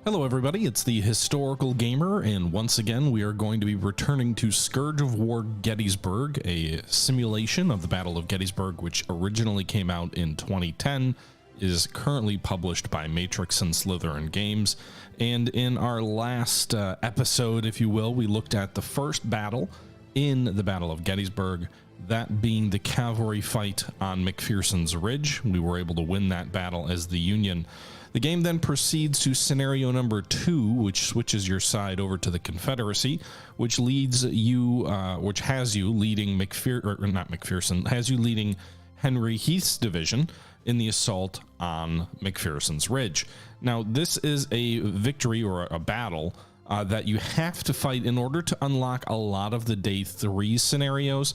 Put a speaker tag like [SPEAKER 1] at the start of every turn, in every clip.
[SPEAKER 1] Hello everybody, it's the Historical Gamer, and once again we are going to be returning to Scourge of War Gettysburg, a simulation of the Battle of Gettysburg which originally came out in 2010, is currently published by Matrix and Slytherin Games, and in our last episode, if you will, we looked at the first battle in the Battle of Gettysburg, that being the cavalry fight on McPherson's Ridge. We were able to win that battle as the Union. The game then proceeds to scenario number 2, which switches your side over to the Confederacy, which leads you, which has you leading has you leading Henry Heath's division in the assault on McPherson's Ridge. Now, this is a victory or a battle that you have to fight in order to unlock a lot of the day 3 scenarios.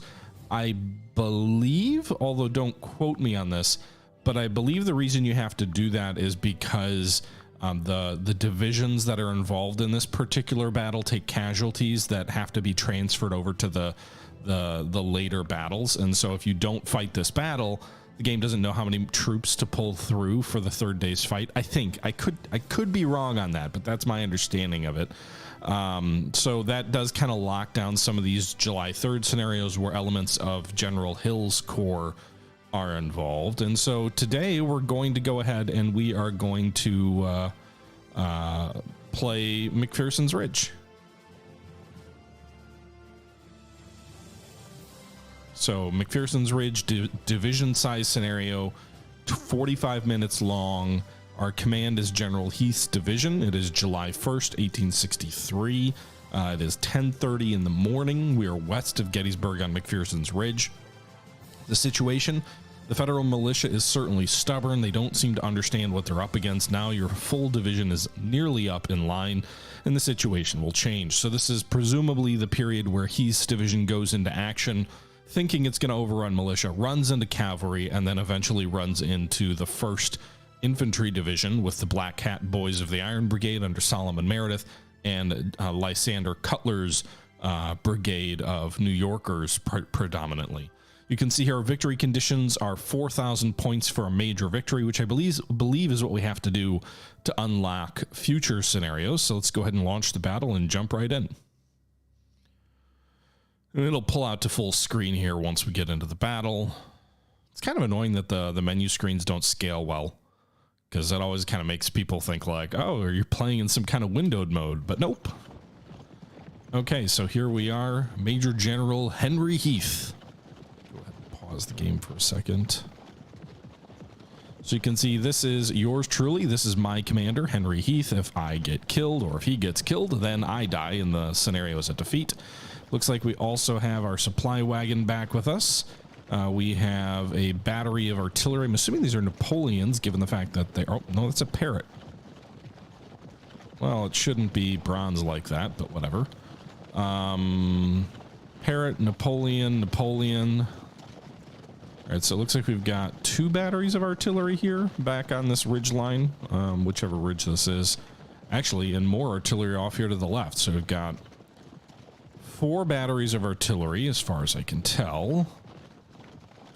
[SPEAKER 1] I believe, although don't quote me on this, but I believe the reason you have to do that is because the divisions that are involved in this particular battle take casualties that have to be transferred over to the later battles. And so if you don't fight this battle, the game doesn't know how many troops to pull through for the third day's fight. I think I could be wrong on that, but that's my understanding of it. So that does kind of lock down some of these July 3rd scenarios where elements of General Hill's Corps are involved. And so today we're going to go ahead and we are going to play McPherson's Ridge. So McPherson's Ridge division size scenario, 45 minutes long. Our command is General Heath's division. It is July 1st, 1863. It is 10:30 in the morning. We are west of Gettysburg on McPherson's Ridge. The situation: the Federal militia is certainly stubborn. They don't seem to understand what they're up against. Now your full division is nearly up in line, and the situation will change. So this is presumably the period where Heath's division goes into action, thinking it's going to overrun militia, runs into cavalry, and then eventually runs into the 1st Infantry Division with the Black Hat Boys of the Iron Brigade under Solomon Meredith and Lysander Cutler's brigade of New Yorkers predominantly. You can see here our victory conditions are 4,000 points for a major victory, which I believe is what we have to do to unlock future scenarios. So let's go ahead and launch the battle and jump right in. And it'll pull out to full screen here once we get into the battle. It's kind of annoying that the menu screens don't scale well, because that always kind of makes people think like, oh, are you playing in some kind of windowed mode? But nope. Okay, so here we are, Major General Henry Heath. Go ahead and pause the game for a second. So you can see this is yours truly. This is my commander, Henry Heath. If I get killed or if he gets killed, then I die in the scenarios at defeat. Looks like we also have our supply wagon back with us. We have a battery of artillery. I'm assuming these are Napoleons, given the fact that they... Oh, no, that's a parrot. Well, it shouldn't be bronze like that, but whatever. Parrot, Napoleon. All right, so it looks like we've got 2 batteries of artillery here back on this ridge line, whichever ridge this is. Actually, and more artillery off here to the left. So we've got 4 batteries of artillery, as far as I can tell.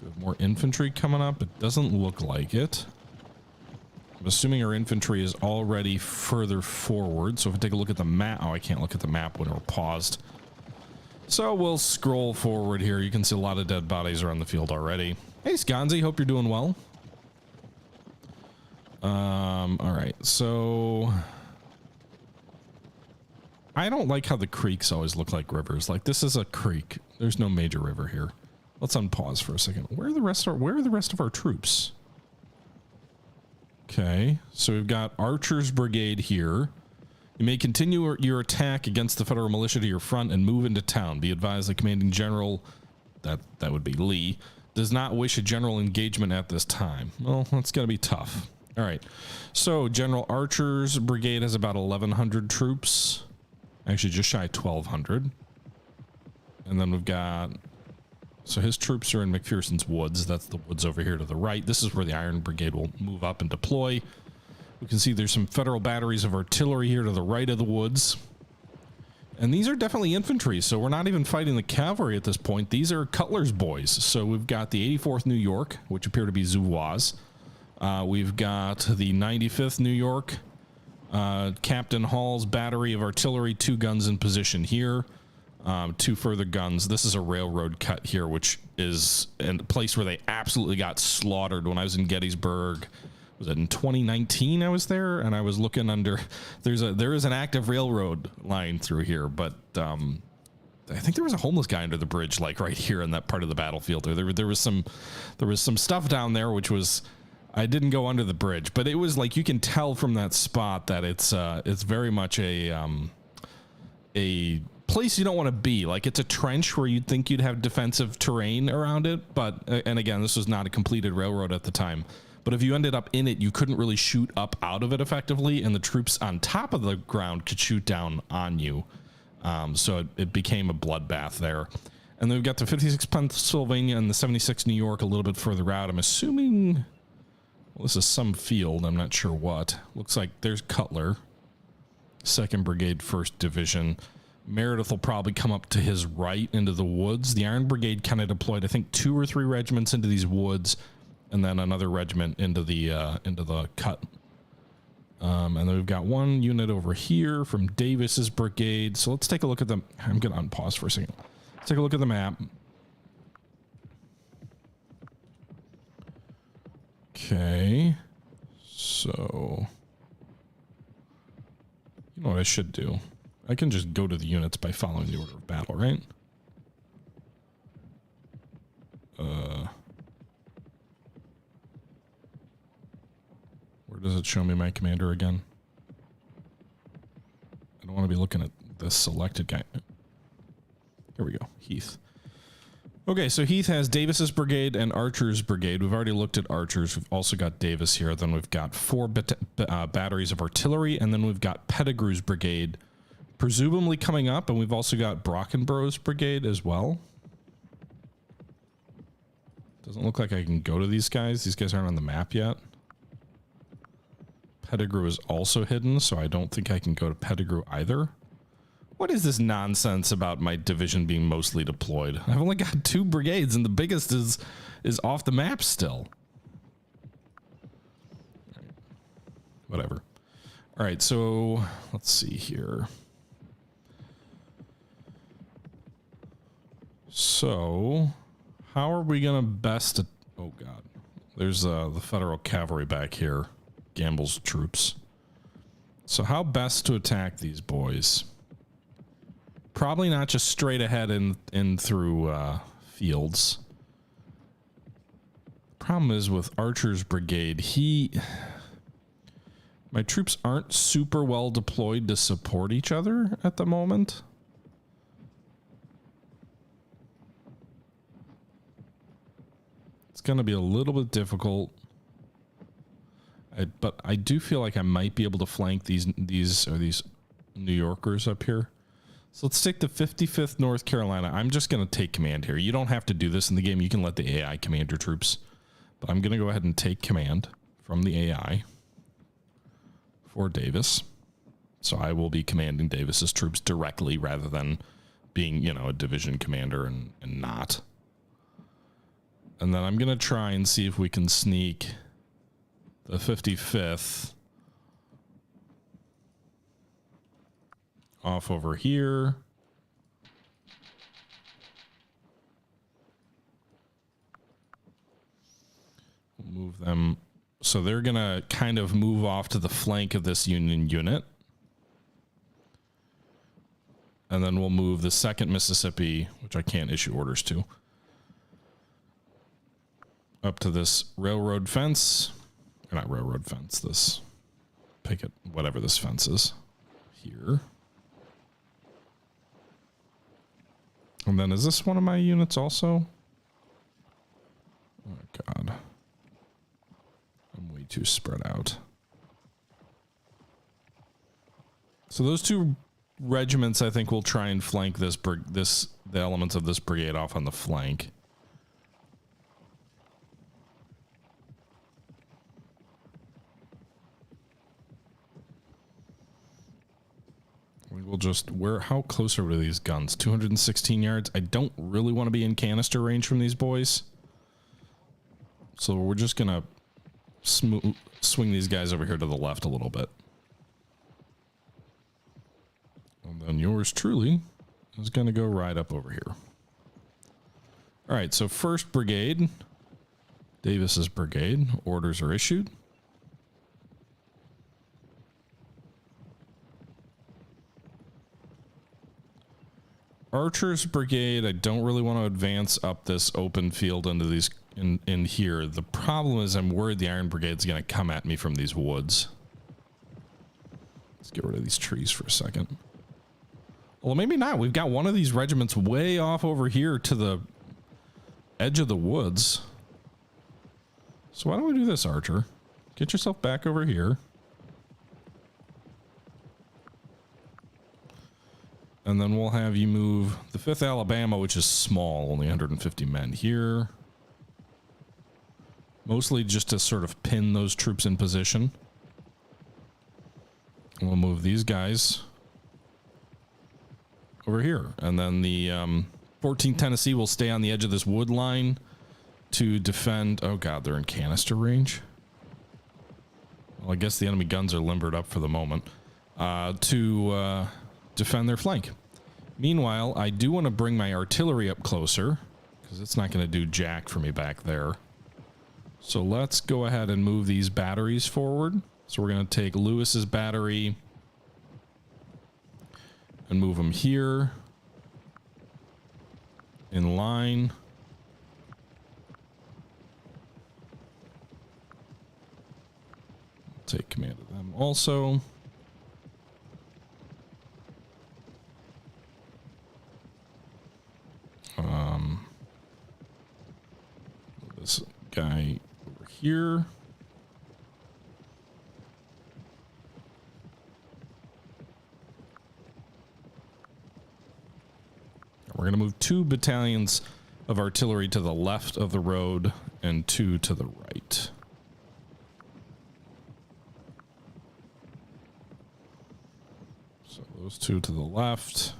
[SPEAKER 1] We have more infantry coming up. It doesn't look like it. I'm assuming our infantry is already further forward. So if I take a look at the map, oh, I can't look at the map when we're paused. So we'll scroll forward here. You can see a lot of dead bodies around the field already. Hey, Sconzi, hope you're doing well. All right, so I don't like how the creeks always look like rivers. Like, this is a creek. There's no major river here. Let's unpause for a second. Where are the rest of our troops? Okay, so we've got Archer's brigade here. You may continue your attack against the Federal militia to your front and move into town. Be advised the commanding general, that would be Lee, does not wish a general engagement at this time. Well, that's going to be tough. All right, so General Archer's brigade has about 1,100 troops. Actually, just shy of 1,200. And then we've got... So his troops are in McPherson's Woods. That's the woods over here to the right. This is where the Iron Brigade will move up and deploy. We can see there's some Federal batteries of artillery here to the right of the woods. And these are definitely infantry, so we're not even fighting the cavalry at this point. These are Cutler's boys. So we've got the 84th New York, which appear to be Zouaves. We've got the 95th New York. Captain Hall's battery of artillery, 2 guns in position here. 2 further guns. This is a railroad cut here, which is a place where they absolutely got slaughtered when I was in Gettysburg. Was it in 2019 I was there, and I was looking under, there is an active railroad line through here, but I think there was a homeless guy under the bridge, like right here in that part of the battlefield. There was some stuff down there, which was, I didn't go under the bridge, but it was like, you can tell from that spot that it's very much a place you don't want to be. Like, it's a trench where you'd think you'd have defensive terrain around it, but, and again, this was not a completed railroad at the time. But if you ended up in it, you couldn't really shoot up out of it effectively, and the troops on top of the ground could shoot down on you. So it became a bloodbath there. And then we've got the 56 Pennsylvania and the 76 New York a little bit further out. I'm assuming, well, this is some field. I'm not sure what. Looks like there's Cutler, 2nd Brigade, 1st Division. Meredith will probably come up to his right into the woods. The Iron Brigade kind of deployed, I think, 2 or 3 regiments into these woods, and then another regiment into the cut. And then we've got 1 unit over here from Davis's brigade. So let's take a look at them. I'm going to unpause for a second. Let's take a look at the map. Okay. So, you know what I should do? I can just go to the units by following the order of battle, right? Where does it show me my commander again? I don't want to be looking at the selected guy. Here we go, Heath. Okay, so Heath has Davis's brigade and Archer's brigade. We've already looked at Archer's. We've also got Davis here. Then we've got 4 batteries of artillery, and then we've got Pettigrew's brigade presumably coming up, and we've also got Brockenborough's brigade as well. Doesn't look like I can go to these guys. These guys aren't on the map yet. Pettigrew is also hidden, so I don't think I can go to Pettigrew either. What is this nonsense about my division being mostly deployed? I've only got 2 brigades, and the biggest is off the map still. Right. Whatever. All right, so let's see here. So, how are we gonna best? Oh God, there's the Federal cavalry back here. Gamble's troops. So how best to attack these boys? Probably not just straight ahead and through fields. Problem is with Archer's brigade, my troops aren't super well deployed to support each other at the moment. It's going to be a little bit difficult. But I do feel like I might be able to flank these New Yorkers up here. So let's take the 55th North Carolina. I'm just going to take command here. You don't have to do this in the game. You can let the AI command your troops. But I'm going to go ahead and take command from the AI for Davis. So I will be commanding Davis's troops directly rather than being, you know, a division commander and not. And then I'm going to try and see if we can sneak the 55th off over here. We'll move them. So they're going to kind of move off to the flank of this Union unit. And then we'll move the 2nd Mississippi, which I can't issue orders to, up to this railroad fence. Not railroad fence, this picket, whatever this fence is here. And then is this one of my units also? Oh God. I'm way too spread out. So those 2 regiments, I think, will try and flank the elements of this brigade off on the flank. We will just, how close are we to these guns? 216 yards. I don't really want to be in canister range from these boys. So we're just going to swing these guys over here to the left a little bit. then yours truly is going to go right up over here. All right, so 1st Brigade, Davis's brigade, orders are issued. Archer's brigade, I don't really want to advance up this open field into these in here. The problem is I'm worried the Iron Brigade's going to come at me from these woods. Let's get rid of these trees for a second. Well, maybe not. We've got one of these regiments way off over here to the edge of the woods. So why don't we do this, Archer? Get yourself back over here. And then we'll have you move the 5th Alabama, which is small, only 150 men here. Mostly just to sort of pin those troops in position. We'll move these guys over here. And then the 14th Tennessee will stay on the edge of this wood line to defend. Oh god, they're in canister range. Well, I guess the enemy guns are limbered up for the moment. To defend their flank. Meanwhile, I do want to bring my artillery up closer because it's not going to do jack for me back there. So let's go ahead and move these batteries forward. So we're going to take Lewis's battery and move them here in line. Take command of them also. This guy over here. We're going to move 2 battalions of artillery to the left of the road and 2 to the right. So those 2 to the left.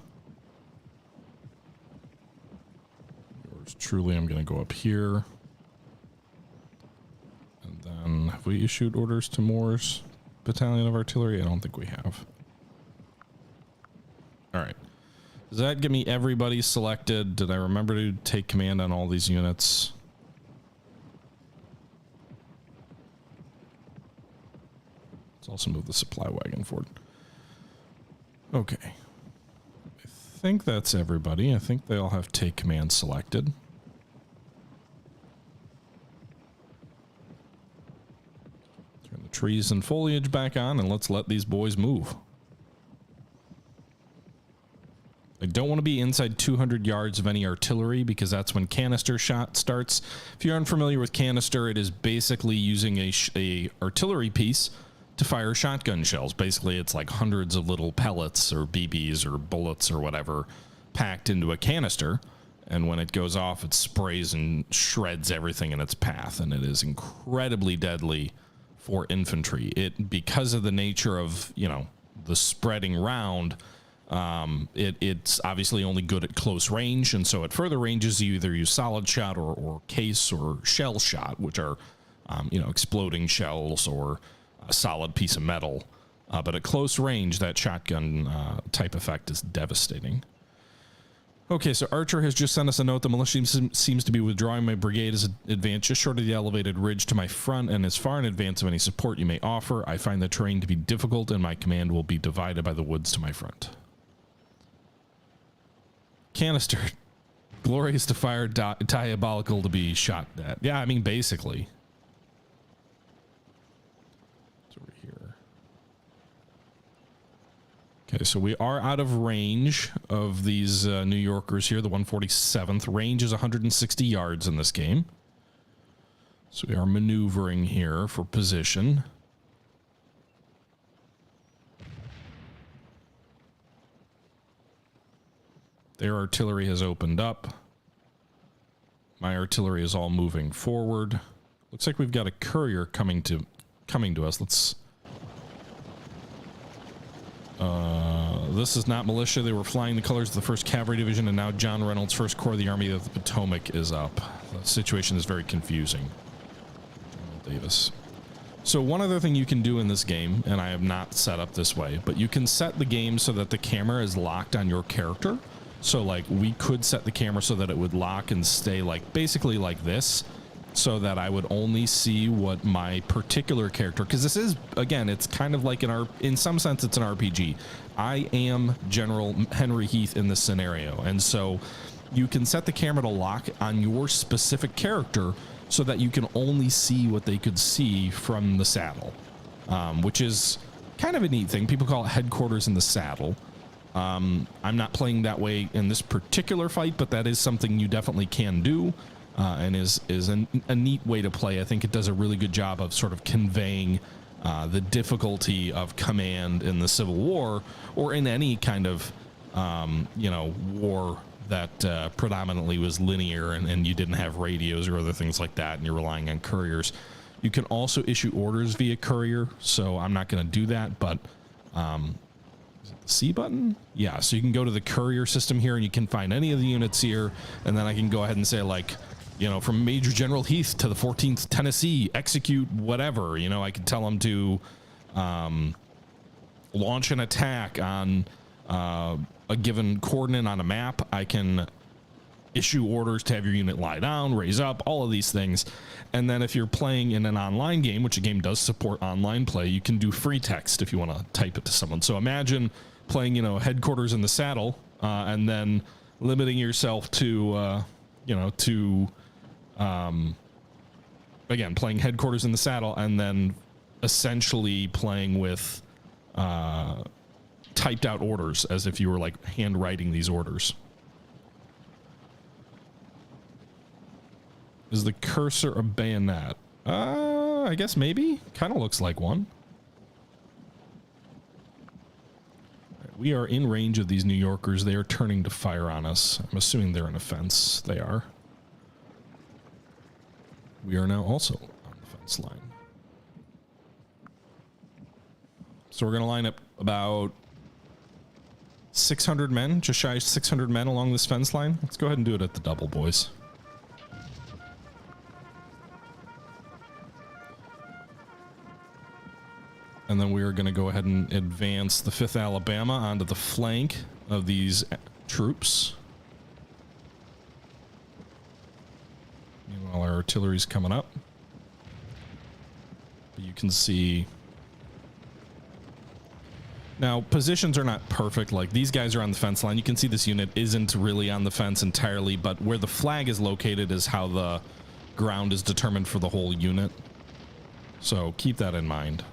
[SPEAKER 1] Yours truly, I'm going to go up here. And then have we issued orders to Moore's battalion of artillery? I don't think we have. All right. Does that give me everybody selected? Did I remember to take command on all these units? Let's also move the supply wagon forward. Okay. I think that's everybody. I think they all have take command selected. Turn the trees and foliage back on and let's let these boys move. I don't want to be inside 200 yards of any artillery because that's when canister shot starts. If you're unfamiliar with canister, it is basically using a artillery piece to fire shotgun shells. Basically, it's like hundreds of little pellets or BBs or bullets or whatever packed into a canister. And when it goes off, it sprays and shreds everything in its path. And it is incredibly deadly for infantry. Because of the nature of, you know, the spreading round, it's obviously only good at close range, and so at further ranges you either use solid shot or case or shell shot, which are you know, exploding shells or a solid piece of metal, but at close range that shotgun type effect is devastating. Okay, so Archer has just sent us a note. The militia seems to be withdrawing. My brigade is advanced just short of the elevated ridge to my front and is far in advance of any support you may offer. I find the terrain to be difficult and my command will be divided by the woods to my front. Canister. Glorious to fire, diabolical to be shot at. Yeah, I mean, basically. It's over here. Okay, so we are out of range of these New Yorkers here. The 147th. Range is 160 yards in this game. So we are maneuvering here for position. Their artillery has opened up. My artillery is all moving forward. Looks like we've got a courier coming to us. Let's. This is not militia. They were flying the colors of the 1st Cavalry Division, and now John Reynolds' 1st Corps of the Army of the Potomac is up. The situation is very confusing. General Davis. So one other thing you can do in this game, and I have not set up this way, but you can set the game so that the camera is locked on your character. So like we could set the camera so that it would lock and stay like basically like this, so that I would only see what my particular character, because this is, again, it's kind of like in some sense it's an RPG. I am General Henry Heath in this scenario, and so you can set the camera to lock on your specific character so that you can only see what they could see from the saddle, which is kind of a neat thing. People call it headquarters in the saddle. I'm not playing that way in this particular fight, but that is something you definitely can do, and is a neat way to play. I think it does a really good job of sort of conveying the difficulty of command in the Civil War, or in any kind of war that predominantly was linear, and you didn't have radios or other things like that, and you're relying on couriers. You can also issue orders via courier, so I'm not going to do that, but is it the C button? Yeah, so you can go to the courier system here, and you can find any of the units here, and then I can go ahead and say, like, from Major General Heath to the 14th Tennessee, execute whatever. I could tell them to launch an attack on a given coordinate on a map. I can issue orders to have your unit lie down, raise up, all of these things. And then if you're playing in an online game, which a game does support online play, you can do free text if you want to type it to someone. So imagine playing, headquarters in the saddle, and then limiting yourself to, again, playing headquarters in the saddle, and then essentially playing with typed out orders as if you were like handwriting these orders. Is the cursor a bayonet? I guess maybe. Kind of looks like one. Right, we are in range of these New Yorkers. They are turning to fire on us. I'm assuming they're in a fence. They are. We are now also on the fence line. So we're going to line up about 600 men, just shy of 600 men along this fence line. Let's go ahead and do it at the double, boys. And then we are going to go ahead and advance the 5th Alabama onto the flank of these troops. Meanwhile, our artillery's coming up. But you can see... Now, positions are not perfect. Like, these guys are on the fence line. You can see this unit isn't really on the fence entirely, but where the flag is located is how the ground is determined for the whole unit. So keep that in mind.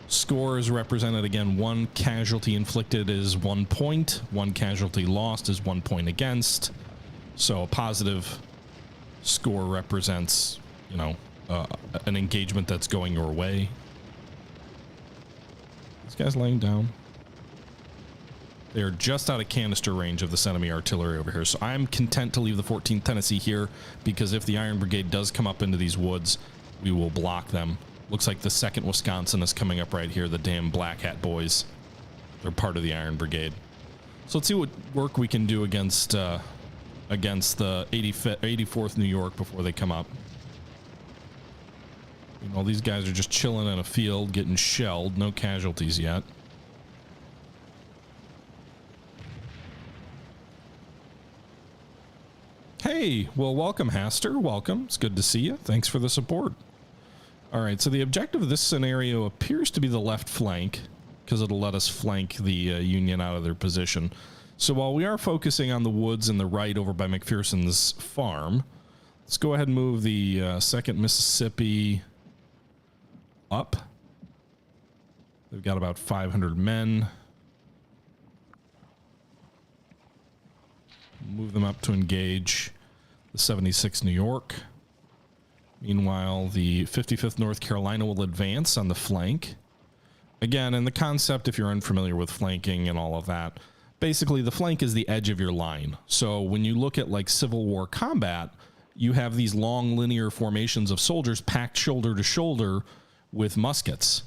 [SPEAKER 1] Score is represented again. 1 casualty inflicted is 1 point. 1 casualty lost is 1 point against. So a positive score represents, an engagement that's going your way. This guy's laying down. They are just out of canister range of this enemy artillery over here. So I'm content to leave the 14th Tennessee here, because if the Iron Brigade does come up into these woods, we will block them. Looks like the 2nd Wisconsin is coming up right here. The damn Black Hat boys. They're part of the Iron Brigade. So let's see what work we can do against the 84th New York before they come up. All these guys are just chilling in a field, getting shelled. No casualties yet. Hey, well, welcome, Haster. Welcome. It's good to see you. Thanks for the support. All right, so the objective of this scenario appears to be the left flank, because it'll let us flank the Union out of their position. So while we are focusing on the woods in the right over by McPherson's farm, let's go ahead and move the 2nd Mississippi up. They've got about 500 men. Move them up to engage the 76th New York. Meanwhile, the 55th North Carolina will advance on the flank. Again, and the concept, if you're unfamiliar with flanking and all of that, basically the flank is the edge of your line. So when you look at like Civil War combat, you have these long linear formations of soldiers packed shoulder to shoulder with muskets.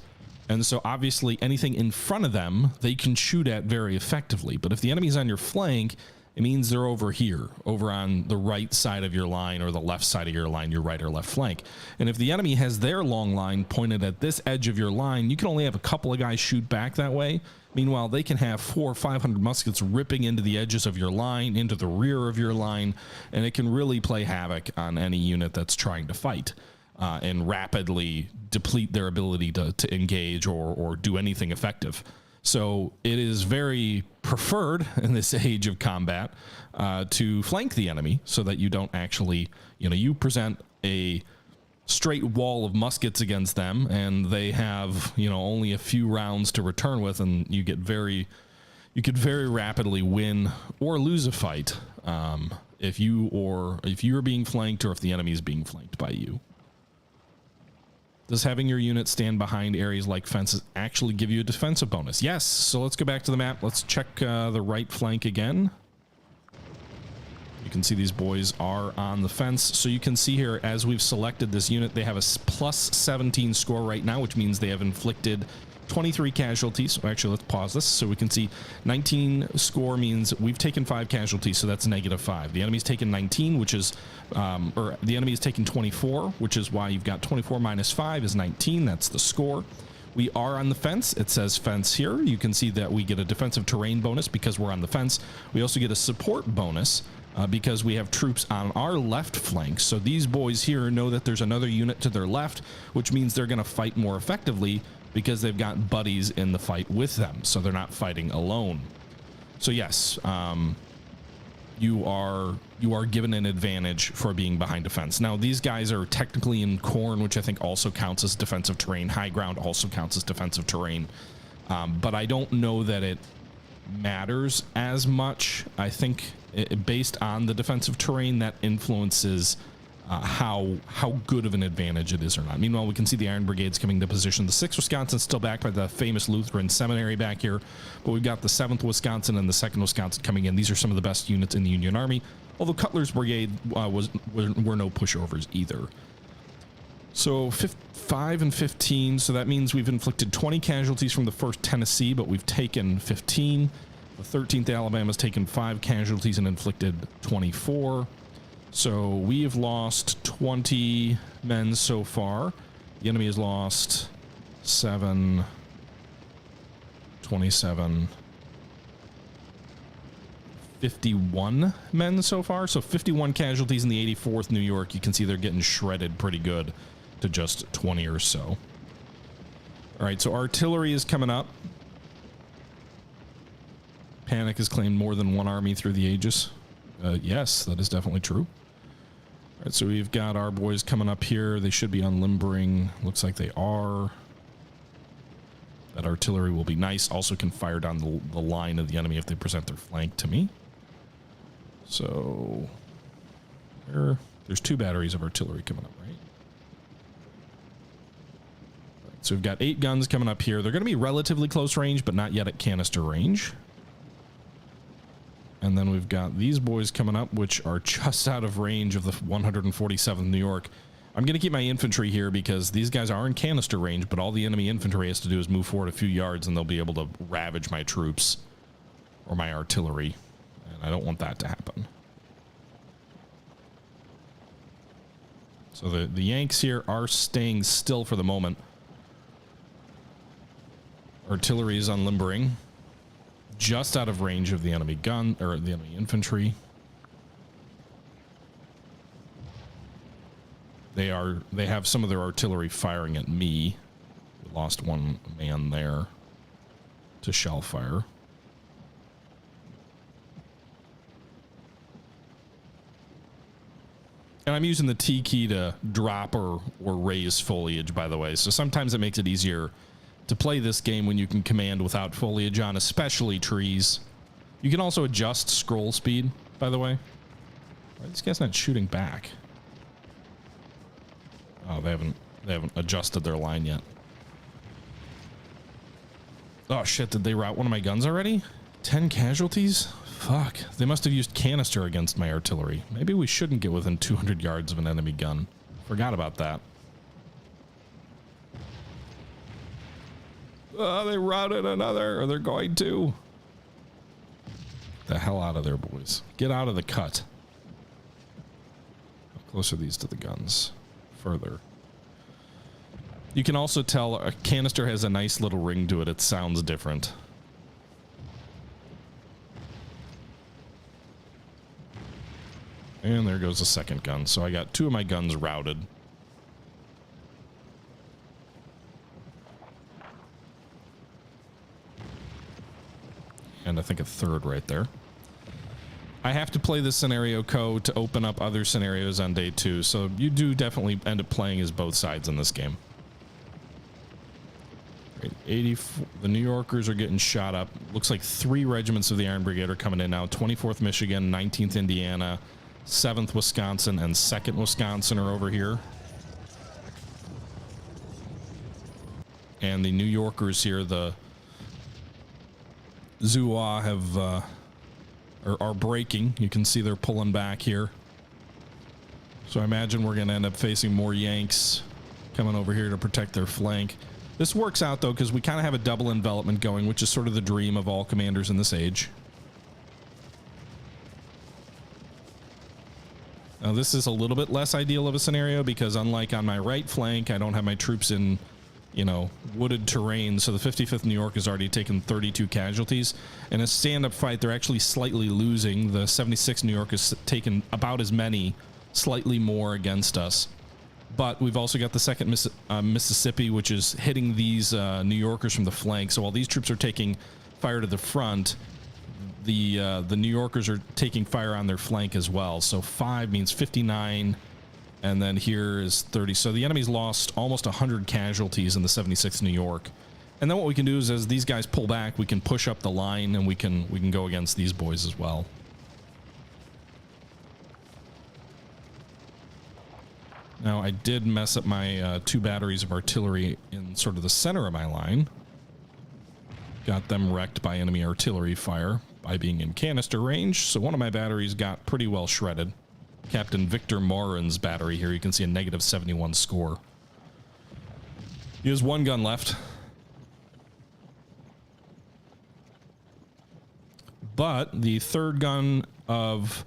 [SPEAKER 1] And so obviously anything in front of them, they can shoot at very effectively. But if the enemy's on your flank, it means they're over here, over on the right side of your line or the left side of your line, your right or left flank. And if the enemy has their long line pointed at this edge of your line, you can only have a couple of guys shoot back that way. Meanwhile, they can have 400 or 500 muskets ripping into the edges of your line, into the rear of your line, and it can really play havoc on any unit that's trying to fight and rapidly deplete their ability to engage or do anything effective. So it is very preferred in this age of combat to flank the enemy so that you don't actually, you present a straight wall of muskets against them and they have, only a few rounds to return with, and you could very rapidly win or lose a fight if you're being flanked or if the enemy is being flanked by you. Does having your unit stand behind areas like fences actually give you a defensive bonus? Yes. So let's go back to the map. Let's check the right flank again. You can see these boys are on the fence. So you can see here, as we've selected this unit, they have a plus 17 score right now, which means they have inflicted 23 casualties. So actually, let's pause this so we can see 19 score means we've taken 5 casualties, so that's -5. The enemy's taken 19, which is, or the enemy is taken 24, which is why you've got 24 minus 5 is 19. That's the score. We are on the fence. It says fence here. You can see that we get a defensive terrain bonus because we're on the fence. We also get a support bonus because we have troops on our left flank. So these boys here know that there's another unit to their left, which means they're going to fight more effectively because they've got buddies in the fight with them, so they're not fighting alone. So yes, you are given an advantage for being behind a fence. Now these guys are technically in corn, which I think also counts as defensive terrain. High ground also counts as defensive terrain, but I don't know that it matters as much. I think based on the defensive terrain, that influences how good of an advantage it is or not. Meanwhile, we can see the Iron Brigades coming to position. The 6th Wisconsin still backed by the famous Lutheran Seminary back here, but we've got the 7th Wisconsin and the 2nd Wisconsin coming in. These are some of the best units in the Union Army, although Cutler's Brigade were no pushovers either. So 5 and 15, so that means we've inflicted 20 casualties from the 1st Tennessee, but we've taken 15. The 13th Alabama's taken 5 casualties and inflicted 24. So we have lost 20 men so far. The enemy has lost 7, 27, 51 men so far. So 51 casualties in the 84th New York. You can see they're getting shredded pretty good to just 20 or so. All right, so artillery is coming up. Panic has claimed more than one army through the ages. Yes, that is definitely true. All right, so we've got our boys coming up here. They should be unlimbering. Looks like they are. That artillery will be nice. Also can fire down the line of the enemy if they present their flank to me. So there's 2 batteries of artillery coming up, right? So we've got 8 guns coming up here. They're going to be relatively close range, but not yet at canister range. And then we've got these boys coming up, which are just out of range of the 147th New York. I'm going to keep my infantry here because these guys are in canister range, but all the enemy infantry has to do is move forward a few yards and they'll be able to ravage my troops or my artillery. And I don't want that to happen. So the Yanks here are staying still for the moment. Artillery is unlimbering. Just out of range of the enemy gun or the enemy infantry. They have some of their artillery firing at me. We lost one man there to shell fire. And I'm using the T key to drop or raise foliage, by the way. So sometimes it makes it easier to play this game when you can command without foliage on, especially trees. You can also adjust scroll speed, by the way. Why this guy's not shooting back? Oh, they haven't adjusted their line yet. Oh shit, did they rout one of my guns already? 10 casualties? Fuck, they must have used canister against my artillery. Maybe we shouldn't get within 200 yards of an enemy gun. Forgot about that. They routed another, or they're going to. the hell out of there, boys. Get out of the cut. How close are these to the guns? Further. You can also tell a canister has a nice little ring to it. It sounds different. And there goes the second gun. So I got 2 of my guns routed. And I think a third right there. I have to play this scenario code to open up other scenarios on day 2. So you do definitely end up playing as both sides in this game. 84, the New Yorkers are getting shot up. Looks like 3 regiments of the Iron Brigade are coming in now. 24th Michigan, 19th Indiana, 7th Wisconsin, and 2nd Wisconsin are over here. And the New Yorkers here, the Zouaves have are breaking. You can see they're pulling back here. So I imagine we're going to end up facing more Yanks coming over here to protect their flank. This works out, though, because we kind of have a double envelopment going, which is sort of the dream of all commanders in this age. Now, this is a little bit less ideal of a scenario because unlike on my right flank, I don't have my troops in, you know, wooded terrain. So the 55th New York has already taken 32 casualties. In a stand-up fight, they're actually slightly losing. The 76th New York has taken about as many, slightly more against us. But we've also got the 2nd Mississippi, which is hitting these New Yorkers from the flank. So while these troops are taking fire to the front, the New Yorkers are taking fire on their flank as well. So 5 means 59, and then here is 30. So the enemy's lost almost 100 casualties in the 76th New York. And then what we can do is, as these guys pull back, we can push up the line, and we can go against these boys as well. Now, I did mess up my 2 batteries of artillery in sort of the center of my line. Got them wrecked by enemy artillery fire by being in canister range. So one of my batteries got pretty well shredded. Captain Victor Morin's battery here. You can see a negative 71 score. He has 1 gun left. But the 3rd gun of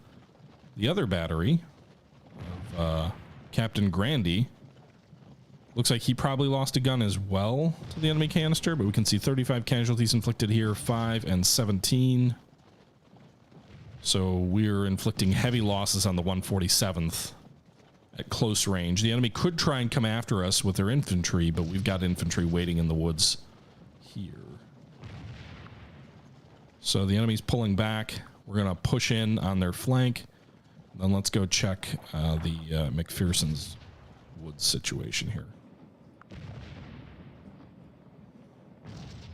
[SPEAKER 1] the other battery of Captain Grandy looks like he probably lost a gun as well to the enemy canister, but we can see 35 casualties inflicted here, 5 and 17. So we're inflicting heavy losses on the 147th at close range. The enemy could try and come after us with their infantry, but we've got infantry waiting in the woods here. So the enemy's pulling back. We're going to push in on their flank. Then let's go check the McPherson's woods situation here.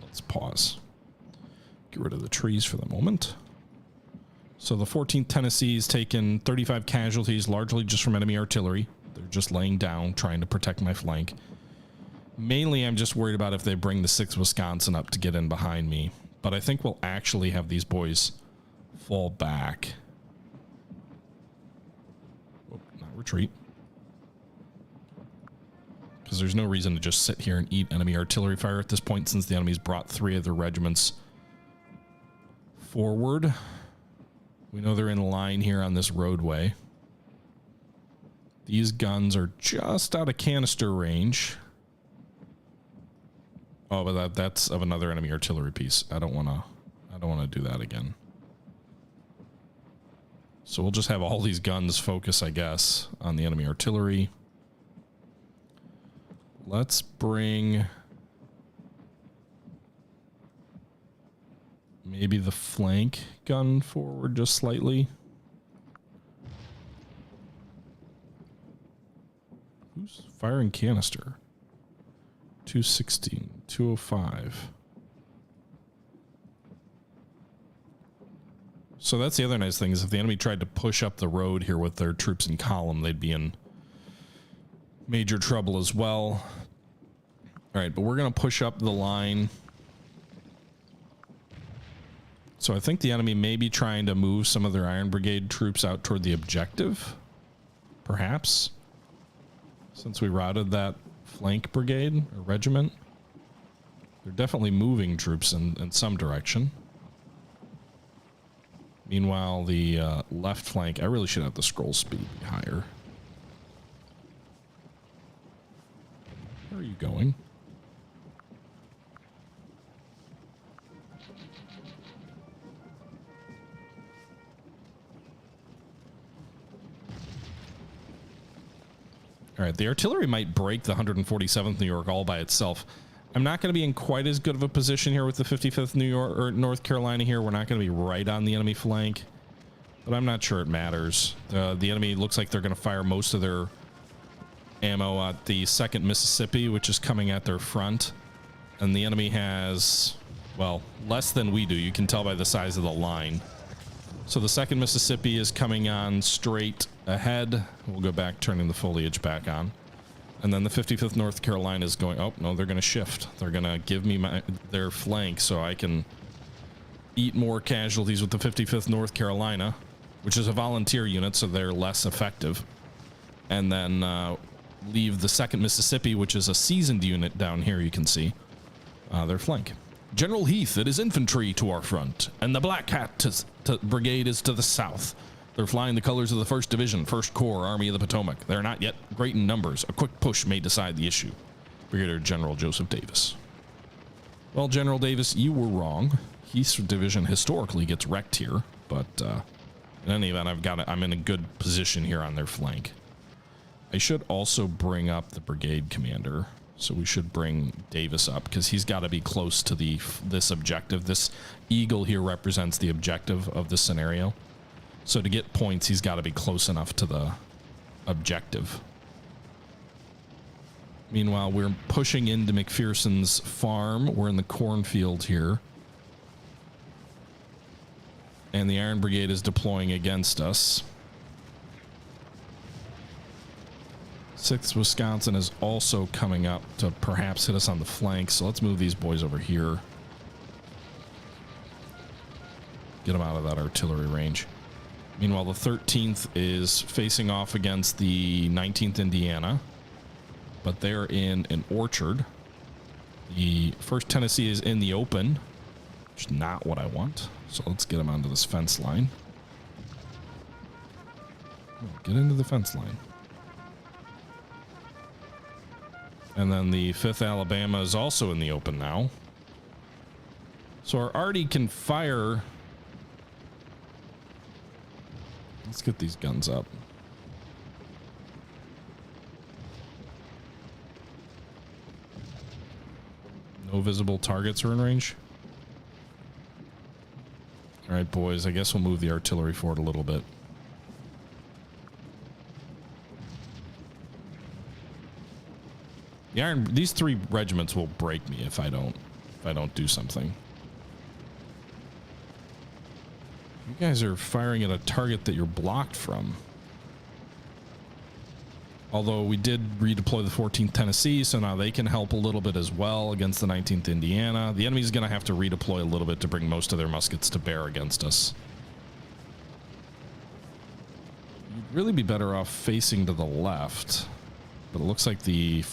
[SPEAKER 1] Let's pause. Get rid of the trees for the moment. So the 14th Tennessee's taken 35 casualties, largely just from enemy artillery. They're just laying down, trying to protect my flank. Mainly, I'm just worried about if they bring the 6th Wisconsin up to get in behind me. But I think we'll actually have these boys fall back. Retreat, because there's no reason to just sit here and eat enemy artillery fire at this point, since the enemy's brought 3 of their regiments forward. We know they're in line here on this roadway. These guns are just out of canister range. Oh, but that's of another enemy artillery piece. I don't want to do that again. So we'll just have all these guns focus, I guess, on the enemy artillery. Let's bring maybe the flank gun forward just slightly. Who's firing canister? 216, 205. So that's the other nice thing, is if the enemy tried to push up the road here with their troops in column, they'd be in major trouble as well. All right, but we're going to push up the line. So I think the enemy may be trying to move some of their Iron Brigade troops out toward the objective, perhaps, since we routed that flank brigade or regiment. They're definitely moving troops in some direction. Meanwhile, the left flank, I really should have the scroll speed be higher. Where are you going? All right, the artillery might break the 147th New York all by itself. I'm not going to be in quite as good of a position here with the 55th New York or North Carolina here. We're not going to be right on the enemy flank, but I'm not sure it matters. The enemy looks like they're going to fire most of their ammo at the 2nd Mississippi, which is coming at their front. And the enemy has, well, less than we do. You can tell by the size of the line. So the 2nd Mississippi is coming on straight ahead. We'll go back, turning the foliage back on. And then the 55th North Carolina is going, oh, no, they're going to shift. They're going to give me their flank so I can eat more casualties with the 55th North Carolina, which is a volunteer unit, so they're less effective. And then leave the 2nd Mississippi, which is a seasoned unit down here, you can see, their flank. General Heath, it is infantry to our front, and the Black Hat brigade is to the south. They're flying the colors of the 1st Division, 1st Corps, Army of the Potomac. They're not yet great in numbers. A quick push may decide the issue. Brigadier General Joseph Davis. Well, General Davis, you were wrong. Heath's division historically gets wrecked here, but in any event, I'm in a good position here on their flank. I should also bring up the brigade commander. So we should bring Davis up because he's got to be close to this objective. This eagle here represents the objective of this scenario. So to get points, he's got to be close enough to the objective. Meanwhile, we're pushing into McPherson's farm. We're in the cornfield here. And the Iron Brigade is deploying against us. 6th Wisconsin is also coming up to perhaps hit us on the flank, so let's move these boys over here. Get them out of that artillery range. Meanwhile, the 13th is facing off against the 19th Indiana, but they're in an orchard. The 1st Tennessee is in the open, which is not what I want, so let's get them onto this fence line. Get into the fence line. And then the 5th Alabama is also in the open now. So our arty can fire. Let's get these guns up. No visible targets are in range. All right, boys, I guess we'll move the artillery forward a little bit. These 3 regiments will break me if I don't do something. You guys are firing at a target that you're blocked from. Although we did redeploy the 14th Tennessee, so now they can help a little bit as well against the 19th Indiana. The enemy's going to have to redeploy a little bit to bring most of their muskets to bear against us. You'd really be better off facing to the left, but it looks like the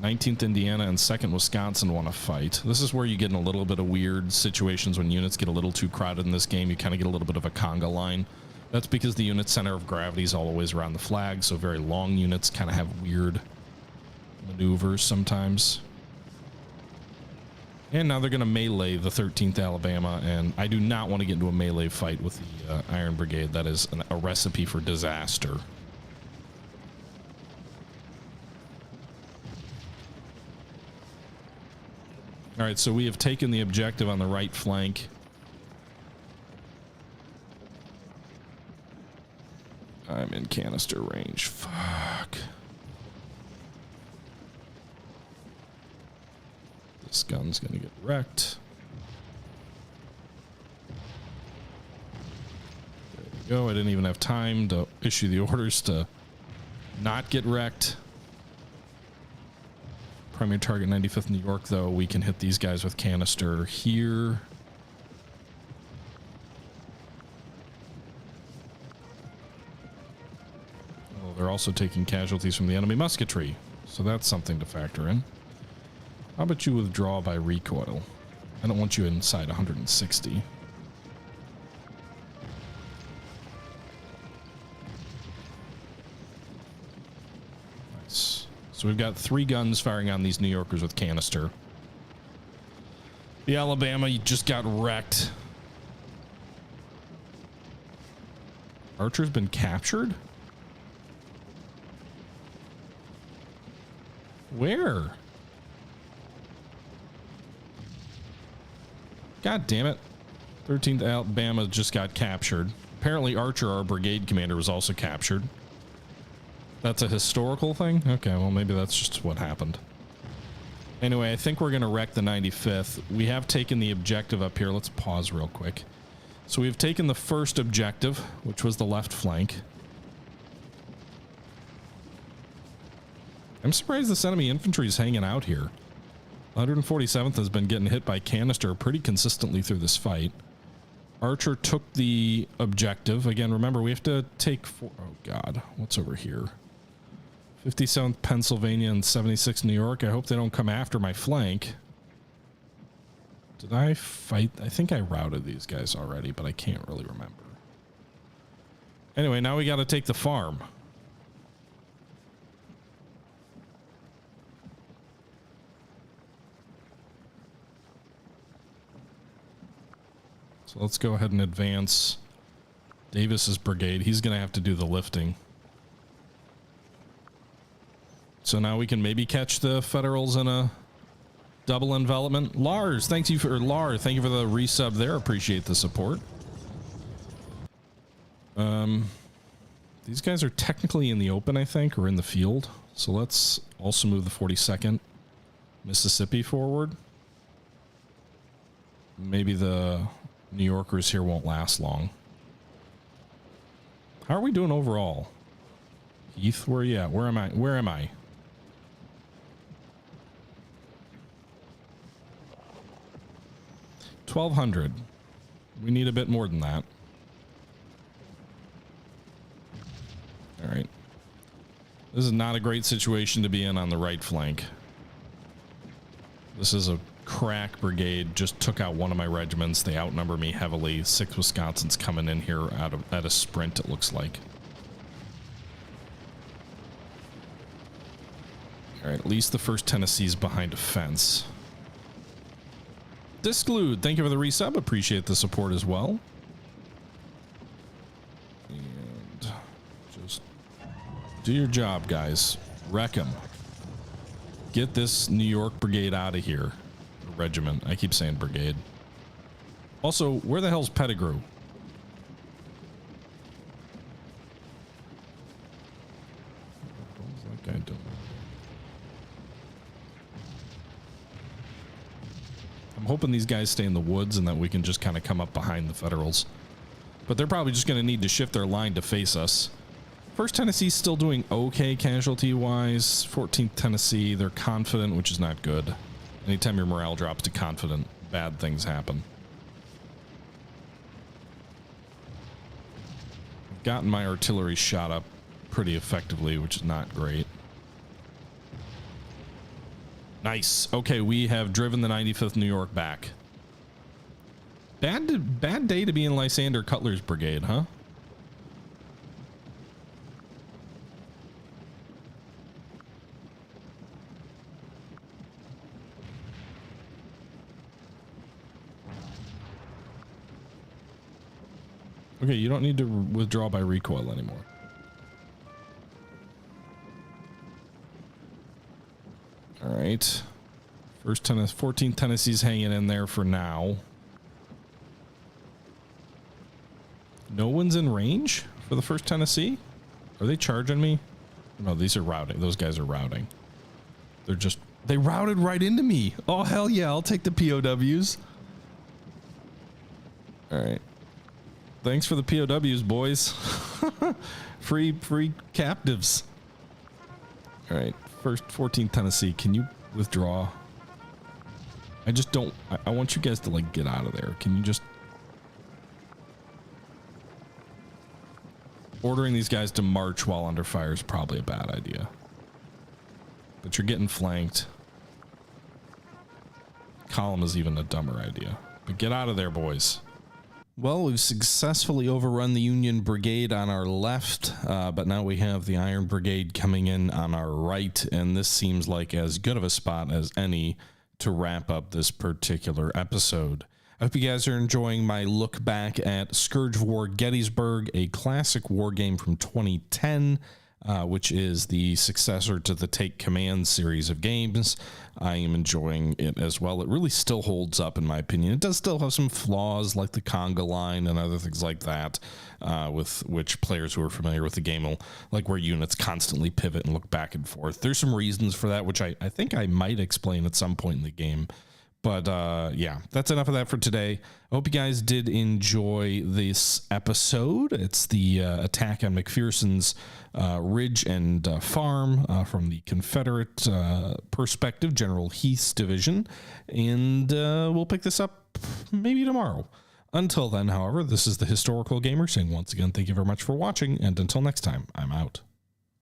[SPEAKER 1] 19th Indiana and 2nd Wisconsin want to fight. This is where you get in a little bit of weird situations when units get a little too crowded in this game. You kind of get a little bit of a conga line. That's because the unit center of gravity is always around the flag, so very long units kind of have weird maneuvers sometimes. And now they're going to melee the 13th Alabama, and I do not want to get into a melee fight with the Iron Brigade. That is a recipe for disaster. All right, so we have taken the objective on the right flank. I'm in canister range. Fuck. This gun's gonna get wrecked. There we go. I didn't even have time to issue the orders to not get wrecked. Primary target 95th New York, though. We can hit these guys with canister here. Oh, they're also taking casualties from the enemy musketry, so that's something to factor in. How about you withdraw by recoil? I don't want you inside 160. So we've got 3 guns firing on these New Yorkers with canister. The Alabama just got wrecked. Archer's been captured? Where? God damn it. 13th Alabama just got captured. Apparently Archer, our brigade commander, was also captured. That's a historical thing? Okay, well maybe that's just what happened. Anyway, I think we're going to wreck the 95th. We have taken the objective up here. Let's pause real quick. So we've taken the first objective, which was the left flank. I'm surprised this enemy infantry is hanging out here. 147th has been getting hit by canister pretty consistently through this fight. Archer took the objective. Again, remember, we have to take four. Oh, God. What's over here? 57th Pennsylvania and 76th New York. I hope they don't come after my flank. Did I fight? I think I routed these guys already, but I can't really remember. Anyway, now we got to take the farm. So let's go ahead and advance Davis's brigade. He's going to have to do the lifting. So now we can maybe catch the Federals in a double envelopment. Lars, thank you for the resub there. Appreciate the support. These guys are technically in the open, I think, or in the field. So let's also move the 42nd Mississippi forward. Maybe the New Yorkers here won't last long. How are we doing overall? Heath, where are you at? Where am I? Where am I? $1,200. We need a bit more than that. All right. This is not a great situation to be in on the right flank. This is a crack brigade. Just took out one of my regiments. They outnumber me heavily. 6 Wisconsin's coming in here at a sprint, it looks like. All right, at least the 1st Tennessee's behind a fence. Disclude, thank you for the resub. Appreciate the support as well. And just do your job, guys. Wreck them. Get this New York brigade out of here. Regiment. I keep saying brigade. Also, where the hell's Pettigrew? What was that guy doing? I'm hoping these guys stay in the woods and that we can just kind of come up behind the Federals. But they're probably just going to need to shift their line to face us. 1st Tennessee's still doing okay casualty-wise. 14th Tennessee, they're confident, which is not good. Anytime your morale drops to confident, bad things happen. I've gotten my artillery shot up pretty effectively, which is not great. Nice. Okay, we have driven the 95th New York back. Bad day to be in Lysander Cutler's brigade, huh? Okay, you don't need to withdraw by recoil anymore. All right. 14th Tennessee's hanging in there for now. No one's in range for the 1st Tennessee? Are they charging me? No, these are routing. Those guys are routing. They routed right into me. Oh, hell yeah. I'll take the POWs. All right. Thanks for the POWs, boys. free captives. All right. 14th Tennessee, can you withdraw? I just don't. I want you guys to like get out of there. Can you just ordering these guys to march while under fire is probably a bad idea. But you're getting flanked. Column is even a dumber idea. But get out of there, boys. Well, we've successfully overrun the Union Brigade on our left, but now we have the Iron Brigade coming in on our right, and this seems like as good of a spot as any to wrap up this particular episode. I hope you guys are enjoying my look back at Scourge of War Gettysburg, a classic war game from 2010, which is the successor to the Take Command series of games. I am enjoying it as well. It really still holds up, in my opinion. It does still have some flaws like the conga line and other things like that, with which players who are familiar with the game will, like where units constantly pivot and look back and forth. There's some reasons for that, which I think I might explain at some point in the game. But yeah, that's enough of that for today. I hope you guys did enjoy this episode. It's the attack on McPherson's Ridge and Farm from the Confederate perspective, General Heath's division. And we'll pick this up maybe tomorrow. Until then, however, this is the Historical Gamer saying once again, thank you very much for watching. And until next time, I'm out.